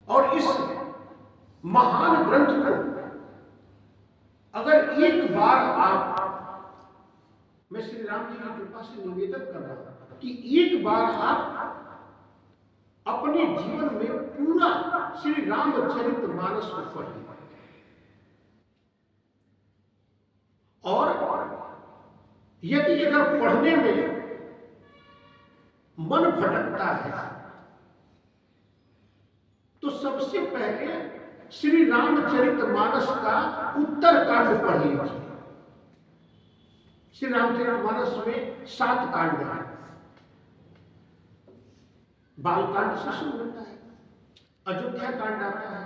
और इस महान ग्रंथ को अगर एक बार आप, मैं श्री राम जी की कृपा से निवेदन कर रहा हूं कि एक बार आप अपने जीवन में पूरा श्री रामचरितमानस को पढ़िए, और यदि अगर पढ़ने में मन भटकता है तो सबसे पहले श्री रामचरितमानस का उत्तर कांड पढ़ लीजिए। श्री रामचरितमानस में 7 कांड हैं। बाल कांड से शुरू होता है, अयोध्या कांड आता है,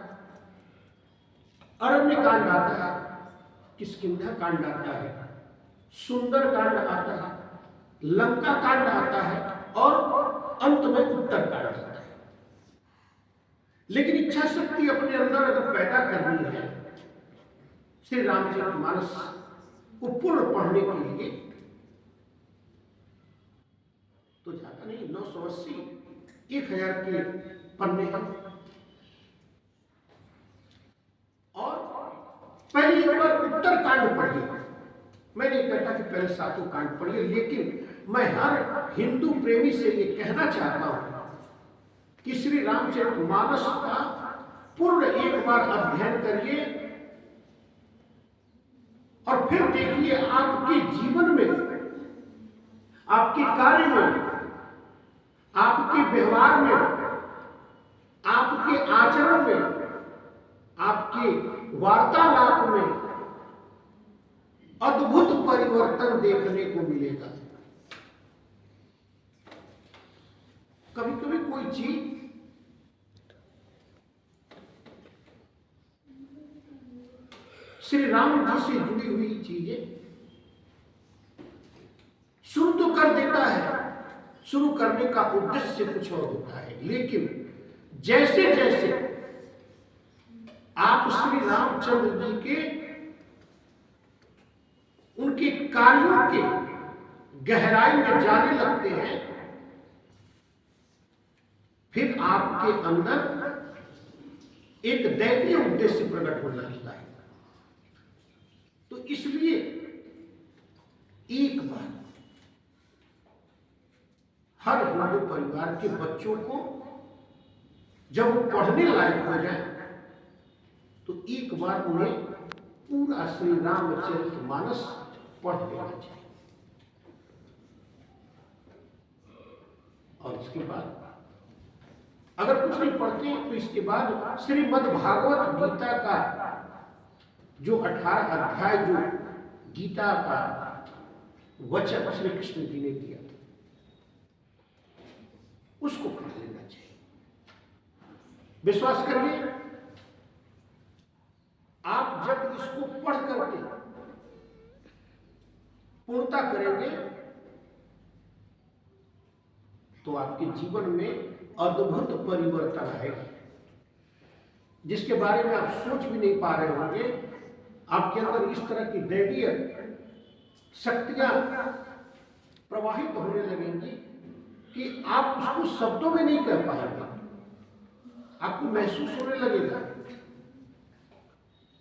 अरण्य कांड आता है, किष्किंधा कांड आता है, सुंदर कांड आता है, लंका कांड आता है और अंत में उत्तर कांड आता है। लेकिन इच्छा शक्ति अपने अंदर अगर पैदा करनी है श्री रामचरितमानस को पूर्ण पढ़ने के लिए, तो ज्यादा नहीं, 980 1000 के पन्ने हैं। और पहले एक बार उत्तर कांड पढ़िए। मैं नहीं कहता कि पहले 7 कांड पढ़िए, लेकिन मैं हर हिंदू प्रेमी से ये कहना चाहता हूं कि श्री रामचरितमानस का पूर्ण एक बार अध्ययन करिए और फिर देखिए आपके जीवन में, आपके कार्य में, आपके व्यवहार में, आपके आचरण में, आपके वार्तालाप में अद्भुत परिवर्तन देखने को मिलेगा। कभी कभी कोई चीज श्री राम जी से जुड़ी हुई चीजें शुरू तो कर देता है, शुरू करने का उद्देश्य कुछ और होता है, लेकिन जैसे जैसे आप श्री रामचंद्र जी के उनके कार्यों के गहराई में जाने लगते हैं, फिर आपके अंदर एक दैवीय उद्देश्य प्रकट होने लगता है। तो इसलिए एक बार हर हिंदू परिवार के बच्चों को जब वो पढ़ने लायक हो जाए तो एक बार उन्हें पूरा श्री रामचरितमानस पढ़ लेना चाहिए। और इसके बाद अगर कुछ नहीं पढ़ते तो इसके बाद श्रीमद् भागवत गीता का जो 18 अध्याय जो गीता का वचन श्री कृष्ण जी ने दिया उसको पढ़ लेना चाहिए। विश्वास करिए, आप जब इसको पढ़ करके पूर्णता करेंगे तो आपके जीवन में अद्भुत परिवर्तन आएगा, जिसके बारे में आप सोच भी नहीं पा रहे होंगे। आपके अंदर इस तरह की दैवीय शक्तियां प्रवाहित होने लगेंगी कि आप उसको शब्दों में नहीं कह पाएंगे। आपको महसूस होने लगेगा,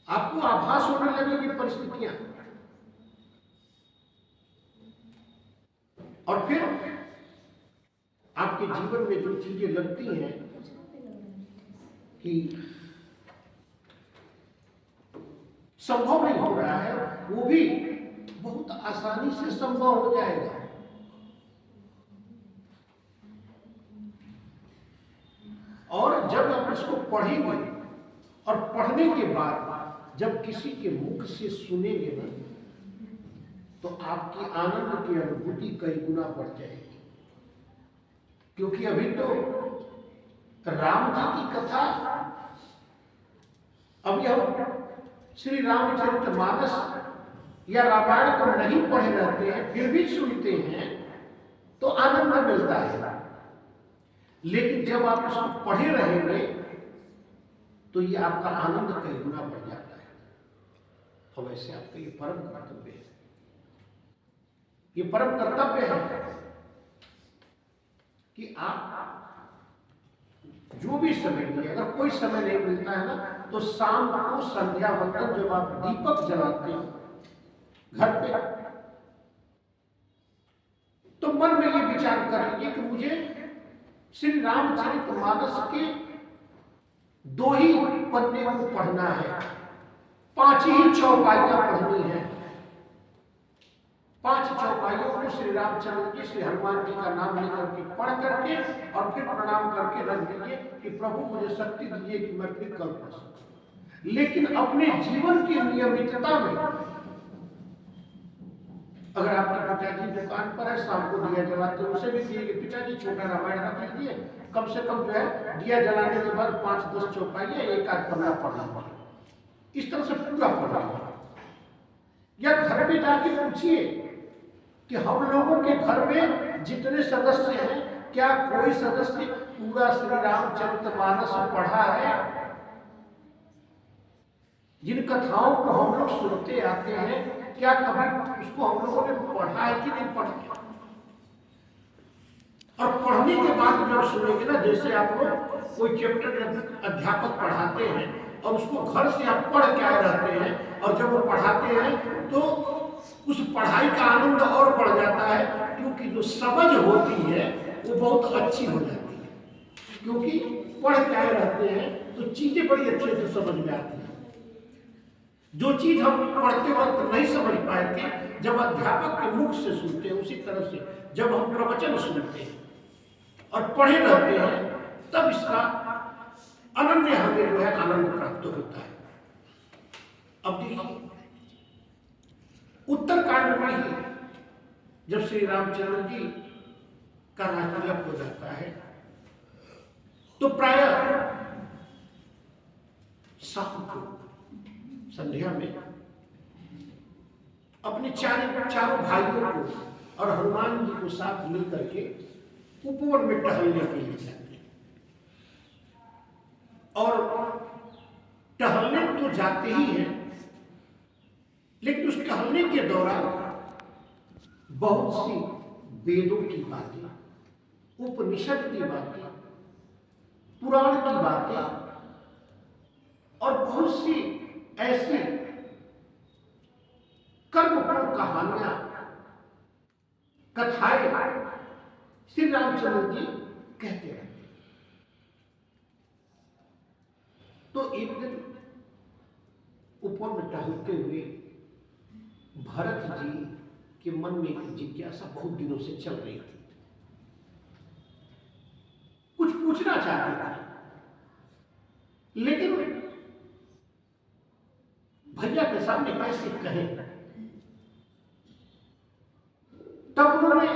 आपको आभास होने लगेगी परिस्थितियां, और फिर आपके जीवन में जो चीजें लगती हैं कि संभव नहीं हो रहा है, वो भी बहुत आसानी से संभव हो जाएगा। और जब आप इसको पढ़ेंगे और पढ़ने के बाद जब किसी के मुख से सुनेंगे ना, तो आपकी आनंद की अनुभूति कई गुना बढ़ जाएगी। क्योंकि अभी तो राम जी की कथा, अभी हम श्री रामचरितमानस या रामायण को नहीं पढ़े रहते हैं, फिर भी सुनते हैं तो आनंद मिलता है। लेकिन जब आप इसको पढ़े रहेंगे तो ये आपका आनंद कई गुना बढ़ जाता है। तो वैसे आपका ये परम कर्तव्य है, ये परम कर्तव्य है कि आप जो भी समय मिले, अगर कोई समय नहीं मिलता है ना, तो शाम को संध्या वंदन जब आप दीपक जलाते हो घर पे, तो मन में ये विचार कर लीजिए कि मुझे श्री रामचरितमानस के 2 ही पन्ने को पढ़ना है, 5 ही चौपाइयां पढ़नी है। 5 चौपाइयों को श्री रामचंद्र जी, श्री हनुमान जी का नाम लेकर के पढ़ करके और फिर प्रणाम करके रख दीजिए कि प्रभु मुझे शक्ति दीजिए कि मैं फिर कल पढ़ सकूं। लेकिन अपने जीवन की नियमितता में, अगर आपके पिताजी दुकान पर है, शाम को दिया जलाते हैं, उसे भी दिए कि पिताजी छोटा रामायण रख लीजिए, कम से कम जो है दिया जलाने के बाद 5-10 चौपाइयां, 1-8 पन्ना पढ़ना पड़े, इस तरह से पूरा पढ़ना। या घर पे जाके पूछिए कि हम लोगों के घर में जितने सदस्य हैं, क्या कोई सदस्य पूरा श्री रामचरितमानस पढ़ा है? जिन कथाओं को हम लोग सुनते आते हैं, क्या कभी उसको हम लोगों ने पढ़ा है कि नहीं पढ़ा? और पढ़ने के बाद जब सुनेंगे ना, जैसे आप लोग कोई चैप्टर अध्यापक पढ़ाते हैं और उसको घर से आप पढ़ के आए रहते हैं, और जब वो पढ़ाते हैं तो उस पढ़ाई का आनंद और बढ़ जाता है, क्योंकि जो समझ होती है वो बहुत अच्छी हो जाती है, क्योंकि पढ़ के आए रहते हैं तो चीजें बड़ी अच्छे से समझ में आती हैं। जो चीज हम पढ़ते वक्त नहीं समझ पाए थे, जब अध्यापक के मुख से सुनते हैं, उसी तरह से जब हम प्रवचन सुनते हैं और पढ़े रहते हैं, तब इसका अनन्य हमें जो है आनंद प्राप्त होता है। अब देखिए, उत्तरकांड में ही जब श्री रामचंद्र जी का राज्यतिलक हो जाता है, तो प्राय शाम को संध्या में अपने चारों भाइयों को और हनुमान जी को साथ मिलकर के उपवन में टहलने के लिए जाते हैं। और टहलने तो जाते ही हैं, लेकिन उस टहलने के दौरान बहुत सी वेदों की बातें, उपनिषद की बातें, पुराण की बातें और बहुत सी ऐसी कर्मपूर्ण कहानियां, कथाएं श्री रामचंद्र जी कहते रहते। तो एक दिन उपवन में टहलते हुए भरत जी के मन में एक जिज्ञासा बहुत दिनों से चल रही थी, कुछ पूछना चाहते थे, लेकिन भैया के सामने कैसे कहें। तब उन्होंने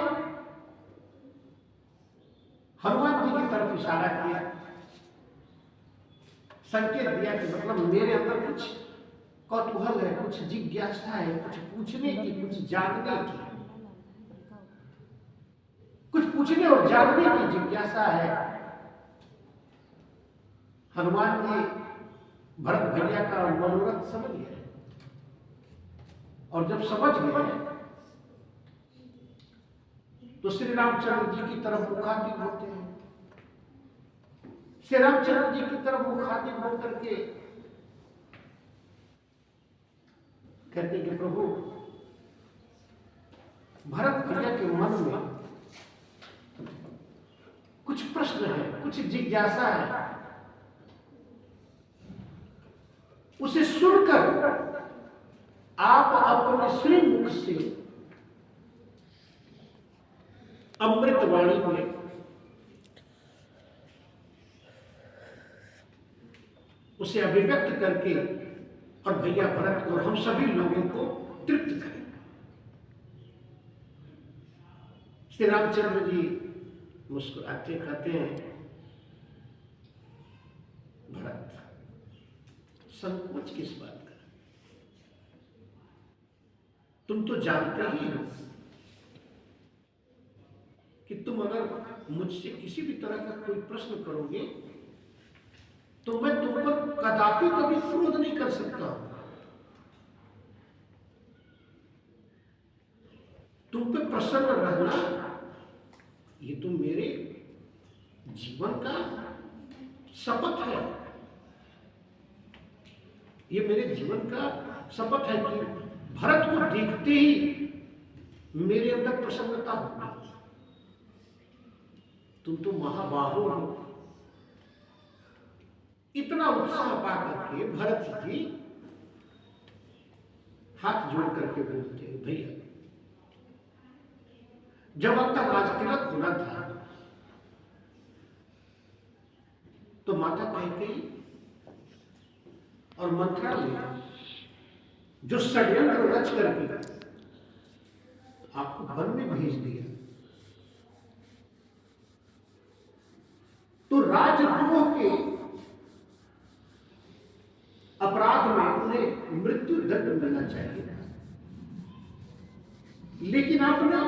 हनुमान जी की तरफ इशारा किया, संकेत दिया कि मतलब मेरे अंदर कुछ कौतूहल है, कुछ जिज्ञासा है, कुछ पूछने की, कुछ जानने की, कुछ पूछने और जानने की जिज्ञासा है। हनुमान जी भरत भैया का मनोरथ समझ गए, और जब समझ गए तो श्री रामचंद्र जी की तरफ मुखातिब होते हैं। श्री रामचंद्र जी की तरफ मुखातिब होकर के कहते कि प्रभु, भरत भैया के मन में कुछ प्रश्न है, कुछ जिज्ञासा है, उसे सुनकर आप अपने श्री मुख से अमृतवाणी में उसे अभिव्यक्त करके और भैया भरत को, हम सभी लोगों को तृप्त करें। श्री रामचंद्र जी मुस्कुराते कहते हैं, भरत संकोच किस बात का, तुम तो जानते ही हो कि तुम अगर मुझसे किसी भी तरह का कोई प्रश्न करोगे तो मैं तुम पर कदापि कभी क्रोध नहीं कर सकता। तुम पे प्रसन्न रहना ये तो मेरे जीवन का शपथ है, ये मेरे जीवन का शपथ है कि भरत को देखते ही मेरे अंदर प्रसन्नता होगी। तुम तो महाबाहो हो। इतना उत्साह पा करके भरत जी हाथ जोड़ करके बोलते हैं, भैया जब आपका राजतिलक होना था तो माता कैकेयी और मंत्रालय जो षड्यंत्र रच करके आपको वन में भेज दिया, तो राजद्रोह के अपराध में उन्हें मृत्यु दंड मिलना चाहिए था, लेकिन आपने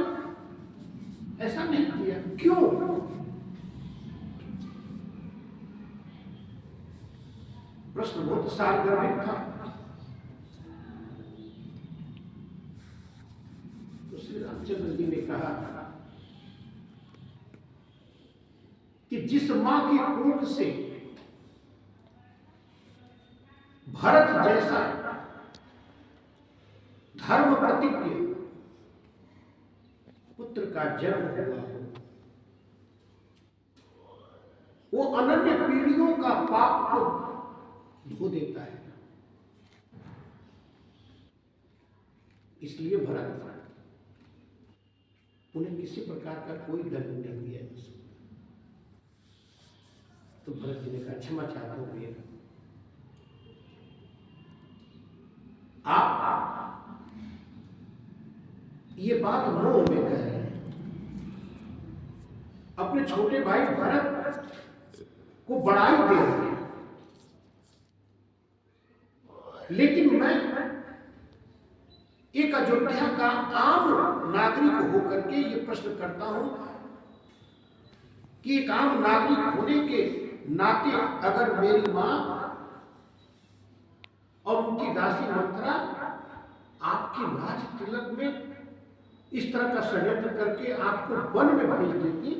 ऐसा नहीं किया। क्यों? प्रश्न बहुत सारगर्भित था। तो श्री रामचंद्र जी ने कहा कि जिस मां की कोख से भरत जैसा धर्म प्रतिज्ञ पुत्र का जन्म हुआ हो, वो अनन्य पीढ़ियों का पाप को धो देता है। इसलिए भरत उन्हें किसी प्रकार का कोई दंड नहीं दिया। तो भरत जी ने कहा, क्षमा चाहता हूं भैया, आप ये बात मोह में कह रहे हैं। अपने छोटे भाई भरत को बड़ाई दे रहे हैं, लेकिन मैं एक अयोध्या का आम नागरिक होकर के ये प्रश्न करता हूं कि एक आम नागरिक होने के नाते अगर मेरी मां और उनकी दासी मंत्रा आपके राज तिलक में इस तरह का षड्यंत्र करके आपको वन में भेज देती,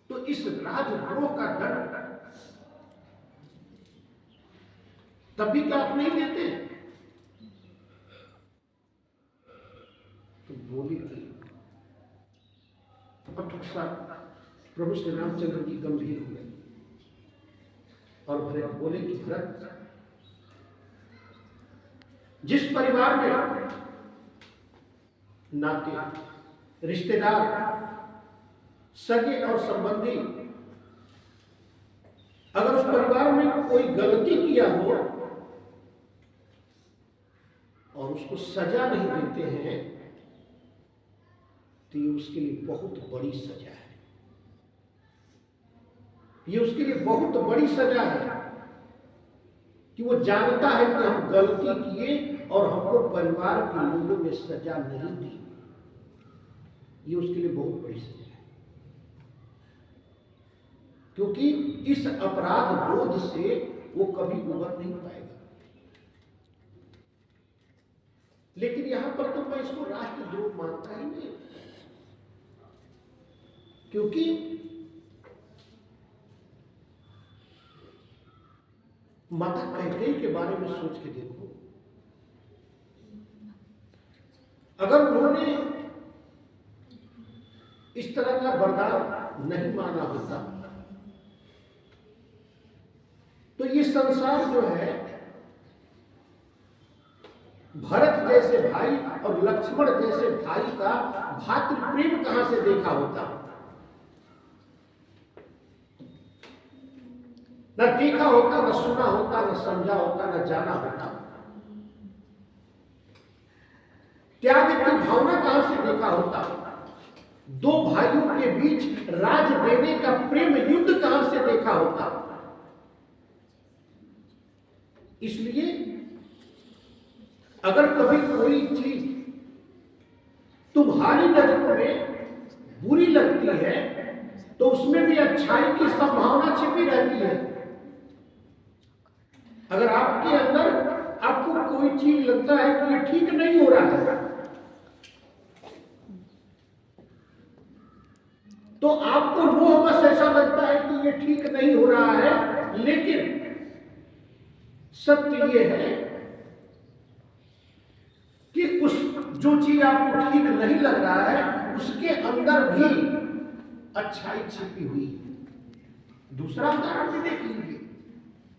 तो इस राजद्रोह का दंड तब भी क्या आप नहीं देते? तो बोली थी प्रभु श्री रामचंद्र जी गंभीर हो गए और भरत बोले कि भरत, जिस परिवार में नाते रिश्तेदार सगे और संबंधी अगर उस परिवार में कोई गलती किया हो और उसको सजा नहीं देते हैं, तो ये उसके लिए बहुत बड़ी सजा है। ये उसके लिए बहुत बड़ी सजा है कि वो जानता है कि हम गलती किए और हमको परिवार के लोगों ने सजा नहीं दी। ये उसके लिए बहुत बड़ी सजा है, क्योंकि इस अपराध बोध से वो कभी उबर नहीं पाएगा। लेकिन यहां पर तो मैं इसको राष्ट्रद्रोह मानता ही नहीं, क्योंकि माता कैकेयी के बारे में सोच के देखो, अगर उन्होंने इस तरह का वरदान नहीं माना होता तो ये संसार जो है भरत जैसे भाई और लक्ष्मण जैसे भाई का भातृप्रेम कहां से देखा होता? न देखा होता, न सुना होता, न समझा होता, न जाना होता। त्याग की भावना कहां से देखा होता? दो भाइयों के बीच राज देने का प्रेम युद्ध कहां से देखा होता? इसलिए अगर कभी कोई चीज तुम्हारी नजरों में बुरी लगती है तो उसमें भी अच्छाई की संभावना छिपी रहती है। अगर आपके अंदर आपको कोई चीज लगता है कि ये ठीक नहीं हो रहा है, तो आपको मोह बस ऐसा लगता है कि ये ठीक नहीं हो रहा है, लेकिन सत्य ये है कि उस जो चीज आपको ठीक नहीं लग रहा है उसके अंदर भी अच्छाई छिपी हुई है। दूसरा उदाहरण भी देख लीजिए,